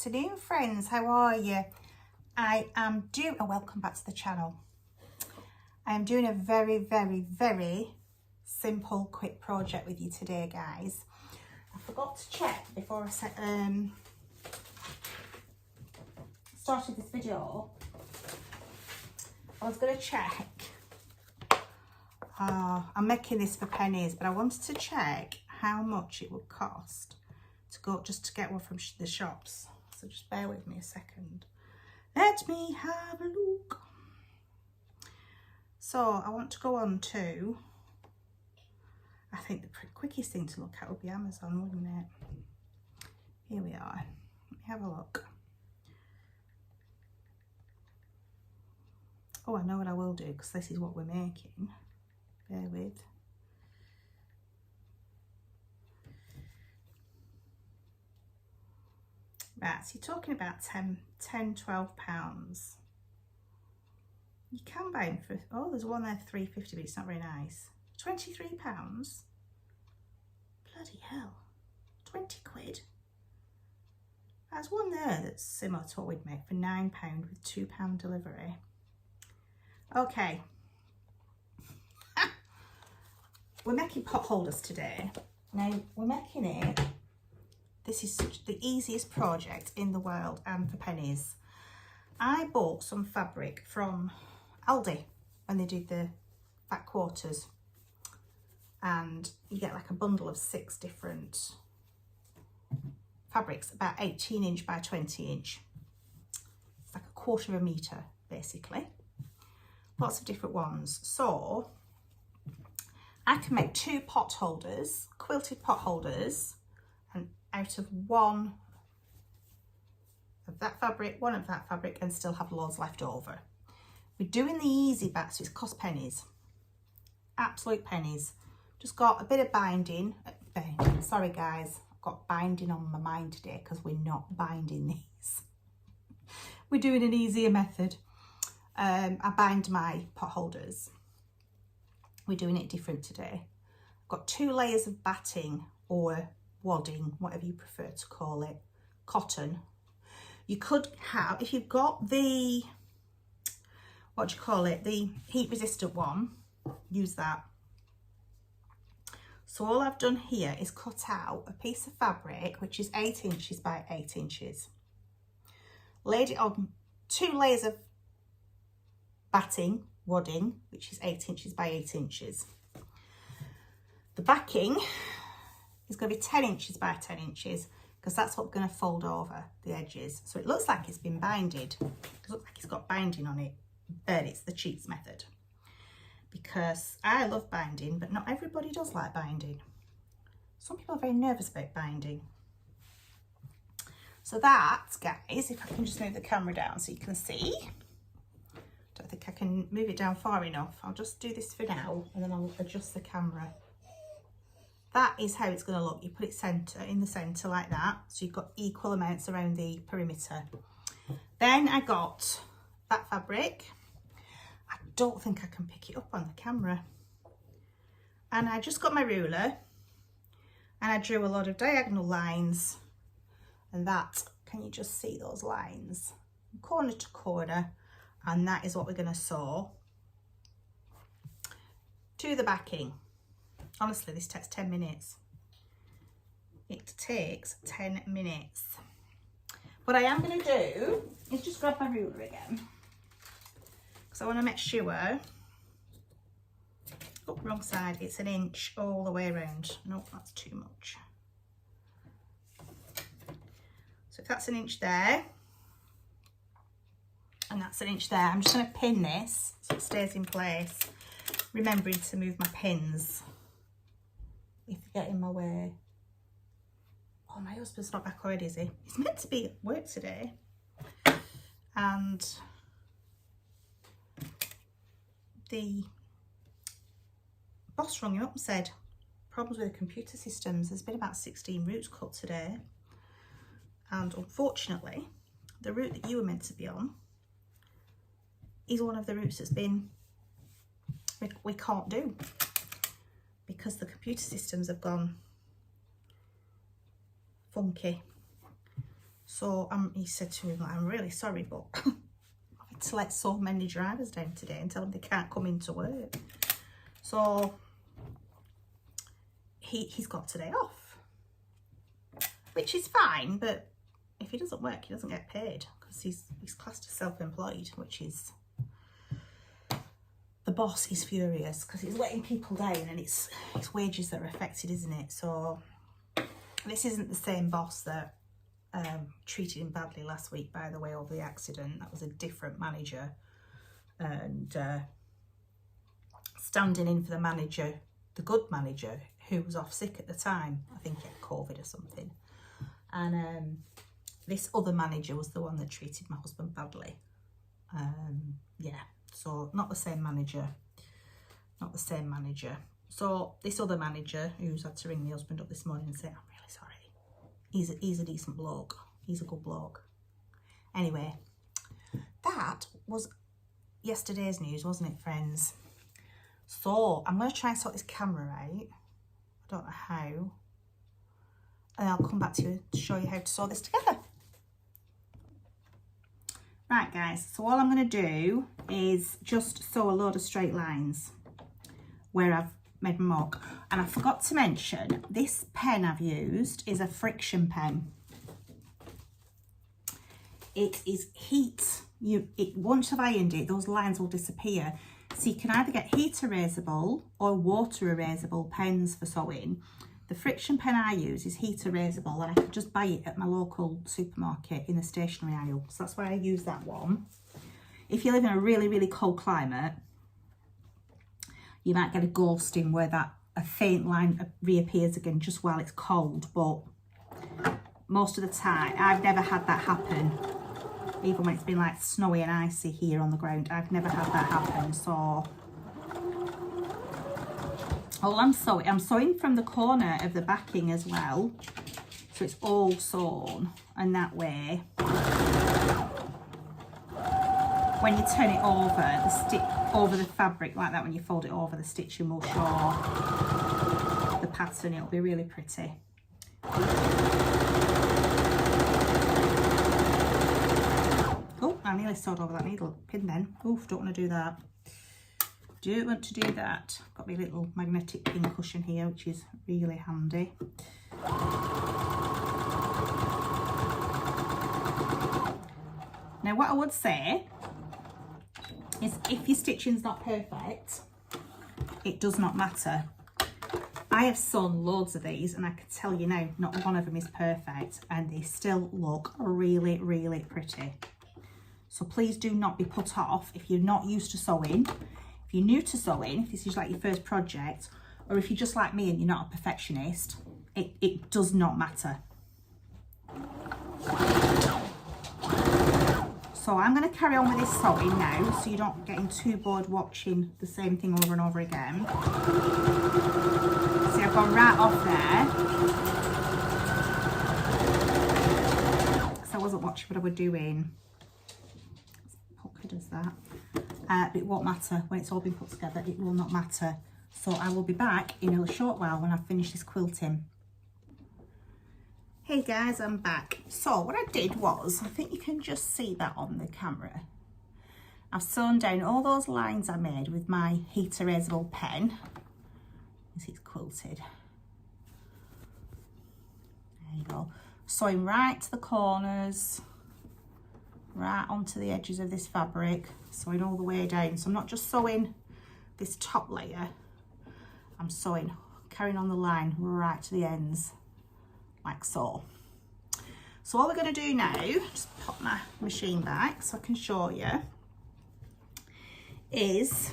afternoon, friends. How are you? I am doing, welcome back to the channel. I am doing a very simple, quick project with you today, guys. I forgot to check before I started this video. I was going to check. I'm making this for pennies, but I wanted to check how much it would cost to go just to get one from the shops. So just bear with me a second. Let me have a look. So I want to go on to, I think the quickest thing to look at would be Amazon, wouldn't it? Here we are. Let me have a look. Oh, I know what I will do, because this is what we're making. Bear with. Right, so you're talking about 12 pounds. You can buy them for, oh, there's one there for £3.50, but it's not very nice. 23 pounds. Bloody hell. 20 quid. There's one there that's similar to what we'd make for £9 with £2 delivery. Okay. We're making pot holders today. Now, we're making it, this is the easiest project in the world and for pennies. I bought some fabric from Aldi when they did the fat quarters, and you get like a bundle of 6 different fabrics, about 18 inch by 20 inch. It's like a 1/4 metre basically. Lots of different ones. So I can make 2 pot holders, quilted pot holders, and out of one of that fabric, one of that fabric, and still have loads left over. We're doing the easy bit, so it's cost pennies, absolute pennies. Just got a bit of binding. Sorry guys, I've got binding on my mind today because we're not binding these. We're doing an easier method. I bind my pot holders. We're doing it different today. I've got 2 layers of batting or wadding, whatever you prefer to call it, cotton. You could have, if you've got the, what do you call it, the heat resistant one, use that. So all I've done here is cut out a piece of fabric which is 8 inches by 8 inches. Laid it on 2 layers of batting, wadding, which is 8 inches by 8 inches. The backing is going to be 10 inches by 10 inches because that's what we're going to fold over the edges. So it looks like it's been binded. It looks like it's got binding on it, but it's the cheats method. Because I love binding, but not everybody does like binding. Some people are very nervous about binding. So that, guys, if I can just move the camera down so you can see. Don't think I can move it down far enough. I'll just do this for now and then I'll adjust the camera. That is how it's going to look. You put it in the centre like that, so you've got equal amounts around the perimeter. Then I got that fabric. I don't think I can pick it up on the camera. And I just got my ruler and I drew a lot of diagonal lines, and that, can you just see those lines? Corner to corner. And that is what we're going to sew to the backing. Honestly, this takes 10 minutes. It takes 10 minutes. What I am going to do is just grab my ruler again, because I want to make sure, oh, wrong side, it's 1 inch all the way around. Nope, that's too much. So if that's 1 inch there, and that's 1 inch there, I'm just going to pin this so it stays in place, remembering to move my pins if they get in my way. Oh, my husband's not back already, is he? He's meant to be at work today. And the boss rang him up and said, problems with the computer systems. There's been about 16 routes cut today. And unfortunately, the route that you were meant to be on is one of the routes that's been, we can't do because the computer systems have gone funky. So he said to him, like, I'm really sorry, but I've had to let so many drivers down today and tell them they can't come into work. So he's got today off, which is fine, but if he doesn't work, he doesn't get paid, because he's classed as self-employed, which is, the boss is furious because he's letting people down, and it's wages that are affected, isn't it? So this isn't the same boss that treated him badly last week, by the way, over the accident. That was a different manager, and standing in for the manager, the good manager, who was off sick at the time. I think he had COVID or something. And this other manager was the one that treated my husband badly. Yeah, so not the same manager. Not the same manager. So this other manager, who's had to ring the husband up this morning and say, I'm really sorry. He's a decent bloke. He's a good bloke. Anyway, that was yesterday's news, wasn't it, friends? So I'm going to try and sort this camera out. I don't know how. And I'll come back to you to show you how to sew this together. Right, guys, so all I'm going to do is just sew a load of straight lines where I've made my mark. And I forgot to mention, this pen I've used is a friction pen. It is heat. Once I've ironed it, those lines will disappear. So you can either get heat erasable or water erasable pens for sewing. The friction pen I use is heat erasable, and I can just buy it at my local supermarket in the stationery aisle. So that's why I use that one. If you live in a really, really cold climate, you might get a ghosting where a faint line reappears again just while it's cold. But most of the time, I've never had that happen. Even when it's been like snowy and icy here on the ground, I've never had that happen. So all I'm sewing from the corner of the backing as well, so it's all sewn, and that way when you turn it over the fabric like that, when you fold it over, the stitching will show the pattern. It'll be really pretty. Oh, I nearly sewed over that needle pin then. Oof, don't want to do that. Don't want to do that. Got my little magnetic pin cushion here, which is really handy. Now what I would say is, if your stitching's not perfect, it does not matter. I have sewn loads of these, and I can tell you now, not one of them is perfect, and they still look really, really pretty. So please do not be put off if you're not used to sewing. If you're new to sewing, if this is like your first project, or if you're just like me and you're not a perfectionist, it does not matter. So I'm going to carry on with this sewing now, so you're not getting too bored watching the same thing over and over again. See, I've gone right off there, because I wasn't watching what I was doing. Pucker does that. But it won't matter when it's all been put together. It will not matter. So I will be back in a short while when I've finished this quilting. Hey guys, I'm back. So what I did was, I think you can just see that on the camera, I've sewn down all those lines I made with my heat erasable pen as it's quilted. There you go. Sewing right to the corners, right onto the edges of this fabric, sewing all the way down. So I'm not just sewing this top layer, I'm sewing, carrying on the line right to the ends, like so. So all we're going to do now, just pop my machine back so I can show you, is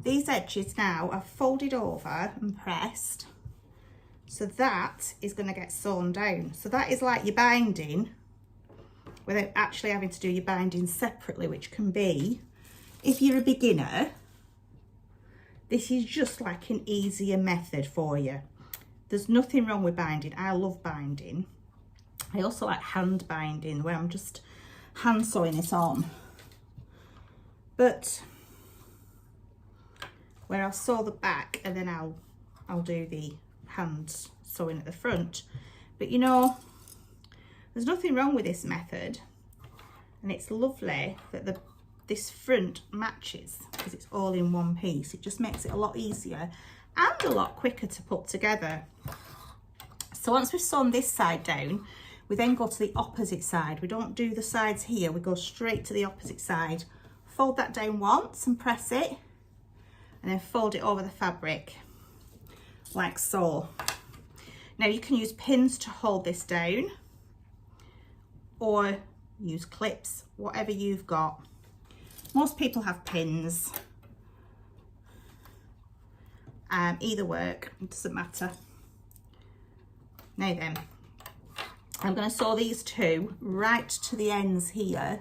these edges now are folded over and pressed, so that is going to get sewn down. So that is like your binding, without actually having to do your binding separately, which can be, if you're a beginner, this is just like an easier method for you. There's nothing wrong with binding. I love binding. I also like hand binding, where I'm just hand sewing it on. But where I'll sew the back and then I'll do the hand sewing at the front. But you know, There's nothing wrong with this method, and it's lovely that this front matches because it's all in one piece. It just makes it a lot easier and a lot quicker to put together. So once we've sewn this side down, we then go to the opposite side. We don't do the sides here, we go straight to the opposite side. Fold that down once and press it, and then fold it over the fabric like so. Now you can use pins to hold this down or use clips, whatever you've got. Most people have pins. Either work, it doesn't matter. Now then, I'm going to sew these two right to the ends here,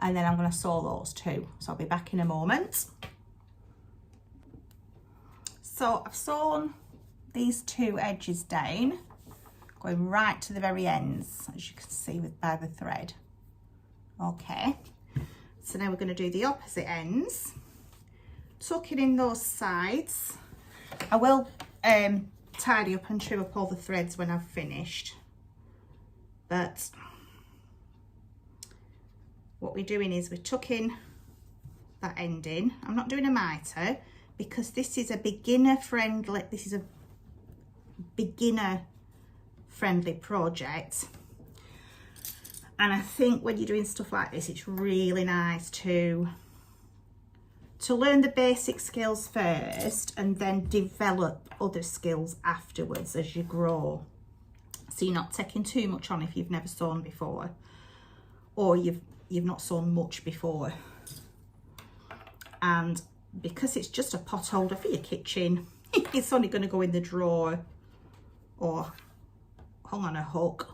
and then I'm going to sew those two. So I'll be back in a moment. So I've sewn these two edges down, going right to the very ends, as you can see by the thread. Okay, so now we're going to do the opposite ends, tucking in those sides. I will tidy up and trim up all the threads when I've finished, but what we're doing is we're tucking that end in. I'm not doing a mitre because this is a beginner friendly project, and I think when you're doing stuff like this, it's really nice to learn the basic skills first and then develop other skills afterwards as you grow. So you're not taking too much on if you've never sewn before, or you've not sewn much before. And because it's just a pot holder for your kitchen, it's only going to go in the drawer or hung on a hook.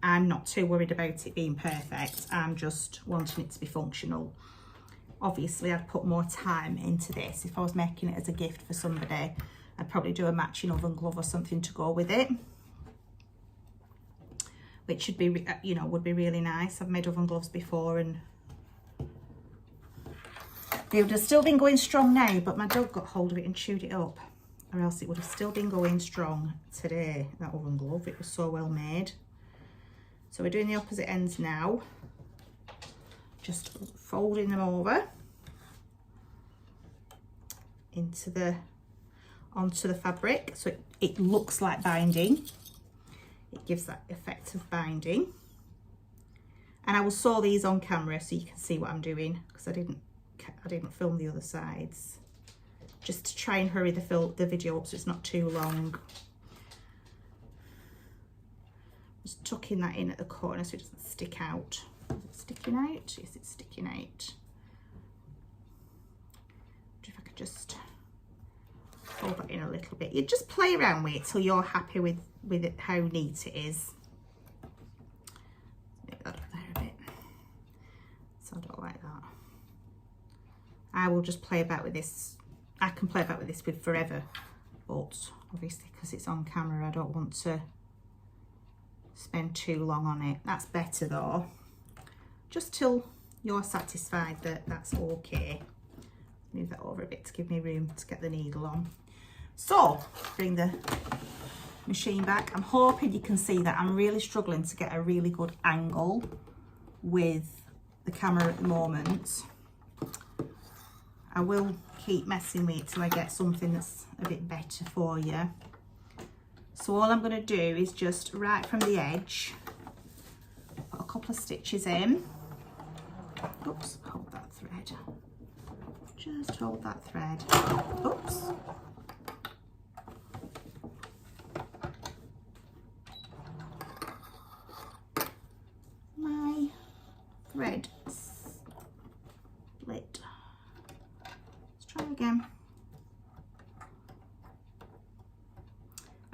I'm not too worried about it being perfect. I'm just wanting it to be functional. Obviously, I'd put more time into this. If I was making it as a gift for somebody, I'd probably do a matching oven glove or something to go with it, which should be, you know, would be really nice. I've made oven gloves before and they would have still been going strong now, but my dog got hold of it and chewed it up, or else it would have still been going strong today, that oven glove. It was so well made. So we're doing the opposite ends now, just folding them over onto the fabric, so it looks like binding. It gives that effect of binding. And I will sew these on camera so you can see what I'm doing, because I didn't film the other sides, just to try and hurry the video up so it's not too long. Just tucking that in at the corner so it doesn't stick out. Is it sticking out? Yes, it's sticking out. If I could just fold that in a little bit. You just play around with it till you're happy with it, how neat it is. Make that up there a bit. So I don't like that. I will just play about with this. I can play about with this with forever, but obviously because it's on camera, I don't want to spend too long on it. That's better though, just till you're satisfied that that's okay. Move that over a bit to give me room to get the needle on. So bring the machine back. I'm hoping you can see that I'm really struggling to get a really good angle with the camera at the moment. I will keep messing with it till I get something that's a bit better for you. So all I'm going to do is just right from the edge, put a couple of stitches in. Oops, hold that thread. Just hold that thread. Oops. My thread split. Let's try again.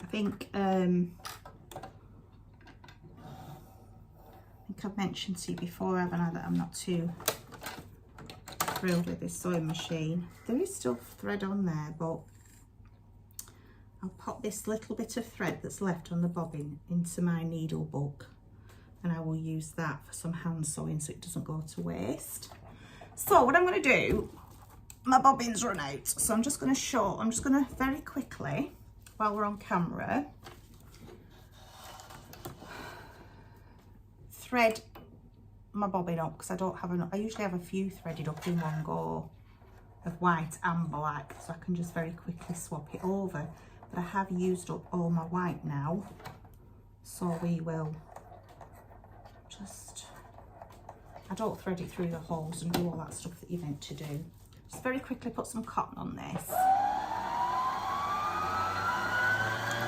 I think I've mentioned to you before, haven't I, that I'm not too thrilled with this sewing machine. There is still thread on there, but I'll pop this little bit of thread that's left on the bobbin into my needle book, and I will use that for some hand sewing so it doesn't go to waste. So what I'm going to do, my bobbins run out, so I'm just going to very quickly, while we're on camera, thread my bobbin up because I don't have enough. I usually have a few threaded up in one go of white and black, so I can just very quickly swap it over. But I have used up all my white now, so we will just, I don't thread it through the holes and do all that stuff that you're meant to do. Just very quickly put some cotton on this.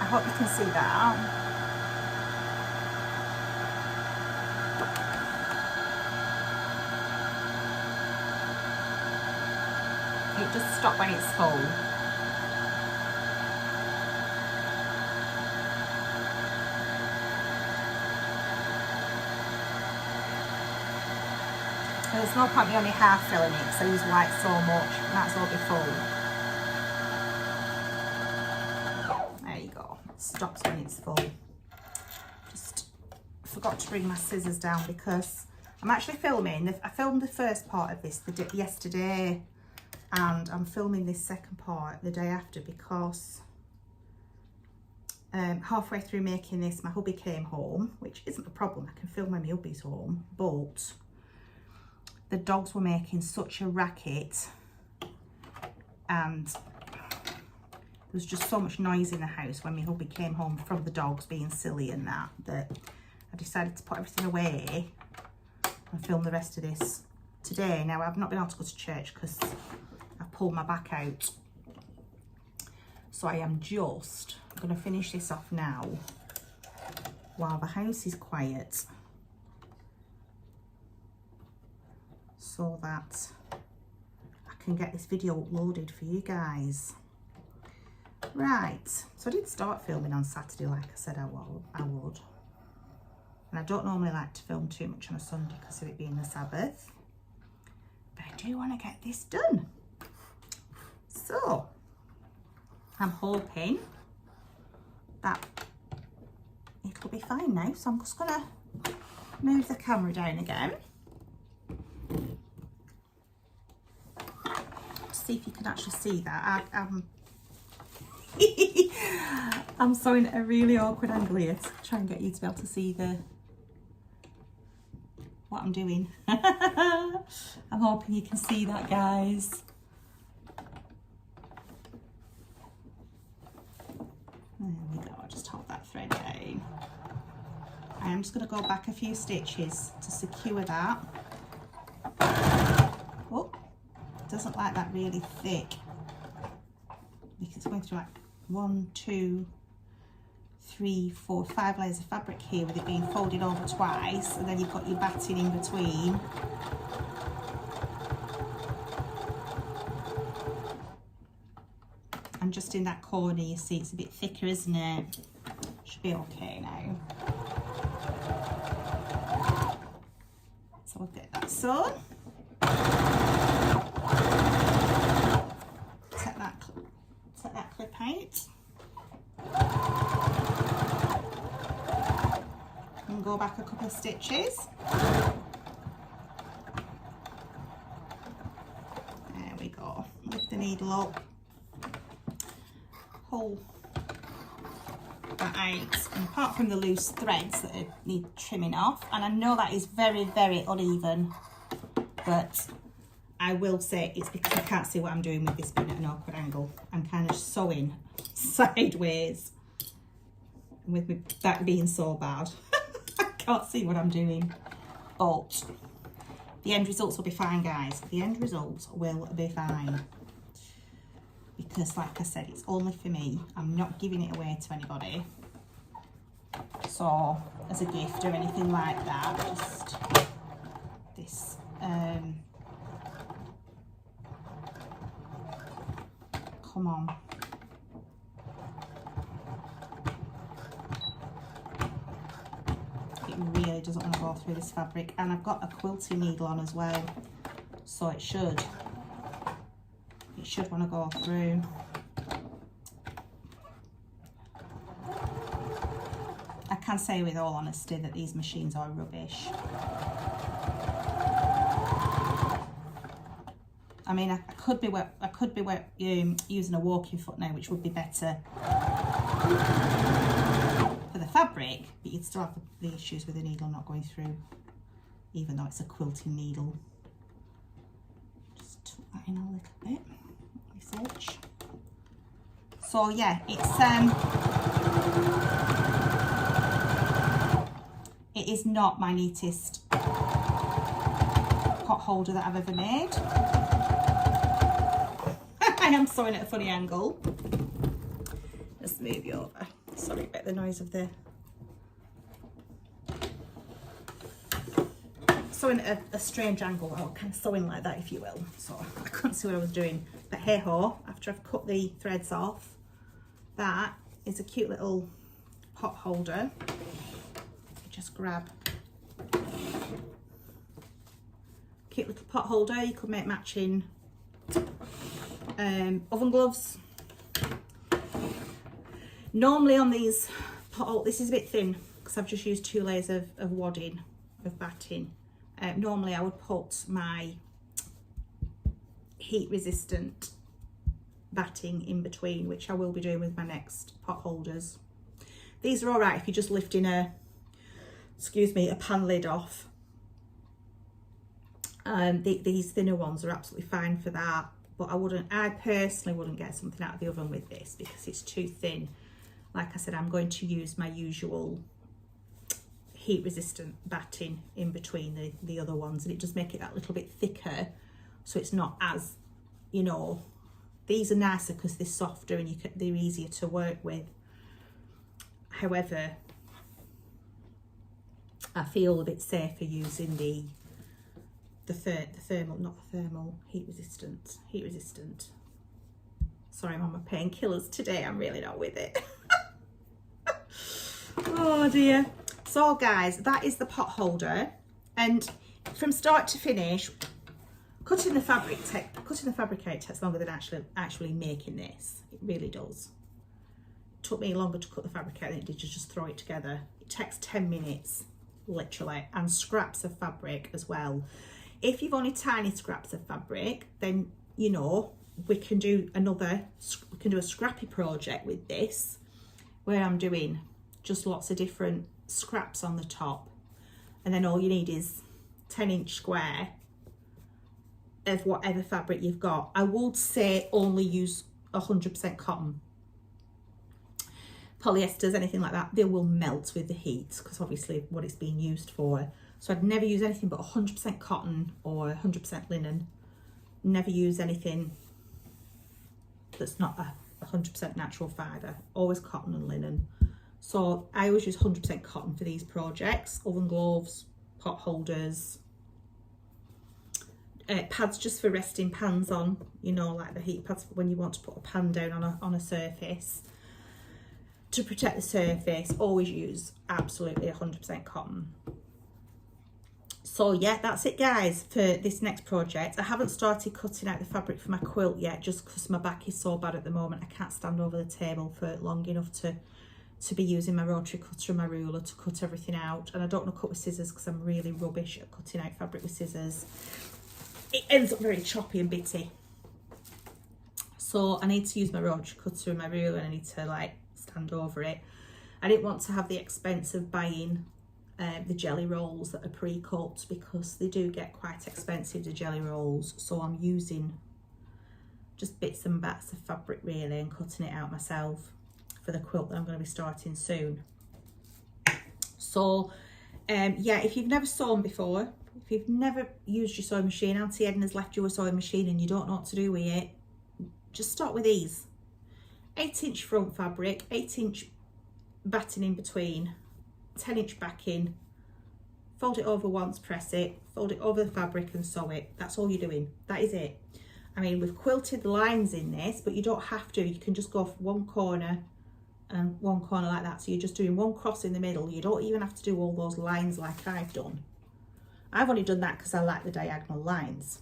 I hope you can see that. It just stops when it's full. There's no point me only half filling it because I use white so much, and that's all be full. There you go. It stops when it's full. Just forgot to bring my scissors down because I'm actually filming. I filmed the first part of this yesterday, and I'm filming this second part the day after because halfway through making this, my hubby came home, which isn't a problem. I can film when my hubby's home, but the dogs were making such a racket and there was just so much noise in the house when my hubby came home from the dogs being silly and that I decided to put everything away and film the rest of this today. Now, I've not been able to go to church because I've pulled my back out, so I am just going to finish this off now while the house is quiet, so that I can get this video uploaded for you guys. Right, so I did start filming on Saturday like I said I would. And I don't normally like to film too much on a Sunday because of it being the Sabbath. But I do want to get this done. So, I'm hoping that it'll be fine now. So I'm just going to move the camera down again. See if you can actually see that. I'm sewing at a really awkward angle here to try and get you to be able to see what I'm doing. I'm hoping you can see that, guys. There we go. I'll just hold that thread down. I'm just going to go back a few stitches to secure that. Oh, it doesn't like that really thick. It's going through like 1, 2, 3, 4, 5 layers of fabric here with it being folded over twice, and then you've got your batting in between. And just in that corner you see it's a bit thicker, isn't it? Should be okay now. So we'll get that sewn. Take that clip out. And go back a couple of stitches. There we go. Lift the needle up. Pull that out, and apart from the loose threads that need trimming off, and I know that is very, very uneven, but I will say it's because I can't see what I'm doing with this pin at an awkward angle. I'm kind of sewing sideways with that being so bad. I can't see what I'm doing, but the end results will be fine, guys. The end results will be fine. Because like I said, it's only for me. I'm not giving it away to anybody. So, as a gift or anything like that, just this. Come on. It really doesn't want to go through this fabric. And I've got a quilting needle on as well. So it should want to go through. I can say with all honesty that these machines are rubbish. I mean, I could be using a walking foot now, which would be better for the fabric. fabric, but you'd still have the issues with the needle not going through, even though it's a quilting needle. Just tuck that in a little bit, this edge. So yeah, it is not my neatest pot holder that I've ever made. I am sewing at a funny angle. Just move you over. Sorry about the noise of the sewing at a strange angle, or kind of sewing like that, if you will. So I couldn't see what I was doing. But hey ho, after I've cut the threads off, that is a cute little pot holder. Just grab cute little pot holder. You could make matching oven gloves. Normally on these pot, this is a bit thin because I've just used 2 layers of wadding, of batting. Normally I would put my heat resistant batting in between, which I will be doing with my next pot holders. These are all right if you're just lifting a pan lid off. These thinner ones are absolutely fine for that, but I personally wouldn't get something out of the oven with this because it's too thin. Like I said, I'm going to use my usual heat resistant batting in between the other ones, and it does make it that little bit thicker, so it's not as, you know, these are nicer because they're softer and they're easier to work with. However, I feel a bit safer using the thermal, not the thermal, heat resistant. Sorry, I'm on my painkillers today. I'm really not with it. Oh dear. So guys, that is the pot holder, and from start to finish, cutting the fabric out takes longer than actually making this. It really does. It took me longer to cut the fabric out than it did to just throw it together. It takes 10 minutes, literally, and scraps of fabric as well. If you've only tiny scraps of fabric, then, you know, we can do a scrappy project with this, where I'm doing just lots of different scraps on the top, and then all you need is 10-inch square of whatever fabric you've got. I would say only use 100% cotton. Polyesters, anything like that, they will melt with the heat because obviously what it's being used for. So I'd never use anything but 100% cotton or 100% linen. Never use anything that's not a 100% natural fibre. Always cotton and linen. So I always use 100% cotton for these projects. Oven gloves, pot holders, pads just for resting pans on, you know, like the heat pads when you want to put a pan down on a surface. To protect the surface, always use absolutely 100% cotton. So yeah, that's it guys for this next project. I haven't started cutting out the fabric for my quilt yet, just because my back is so bad at the moment. I can't stand over the table for long enough to be using my rotary cutter and my ruler to cut everything out. And I don't want to cut with scissors because I'm really rubbish at cutting out fabric with scissors. It ends up very choppy and bitty. So I need to use my rotary cutter and my ruler, and I need to like stand over it. I didn't want to have the expense of buying the jelly rolls that are pre-cut, because they do get quite expensive, the jelly rolls. So I'm using just bits and bats of fabric really and cutting it out myself for the quilt that I'm going to be starting soon. So yeah, if you've never sewn before, if you've never used your sewing machine, Auntie Edna's left you a sewing machine and you don't know what to do with it, just start with these. 8-inch front fabric, 8-inch batting in between, 10-inch backing, fold it over once, press it, fold it over the fabric and sew it. That's all you're doing. That is it. I mean, we've quilted lines in this, but you don't have to. You can just go for one corner and one corner like that. So you're just doing one cross in the middle. You don't even have to do all those lines like I've done. I've only done that because I like the diagonal lines.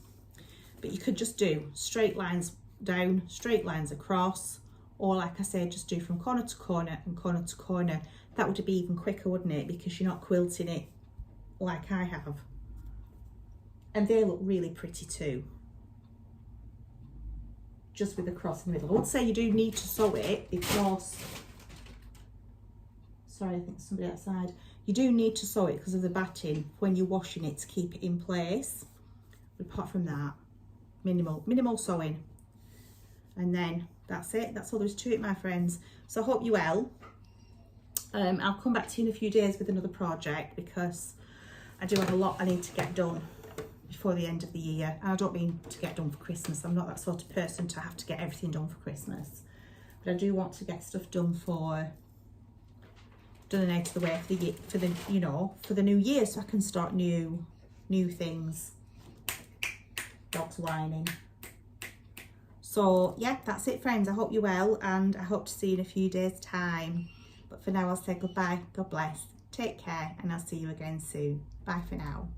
But you could just do straight lines down, straight lines across, or like I said, just do from corner to corner and corner to corner. That would be even quicker, wouldn't it? Because you're not quilting it like I have. And they look really pretty too. Just with the cross in the middle. I would say you do need to sew it because, sorry, I think there's somebody outside. You do need to sew it because of the batting when you're washing it to keep it in place. But apart from that, minimal sewing. And then that's it. That's all there is to it, my friends. So I hope you're well. I'll come back to you in a few days with another project because I do have a lot I need to get done before the end of the year. And I don't mean to get done for Christmas. I'm not that sort of person to have to get everything done for Christmas. But I do want to get stuff done done and out of the way for the new year, so I can start new things. Dog's whining. So yeah, that's it, friends. I hope you're well, and I hope to see you in a few days' time. But for now, I'll say goodbye. God bless. Take care, and I'll see you again soon. Bye for now.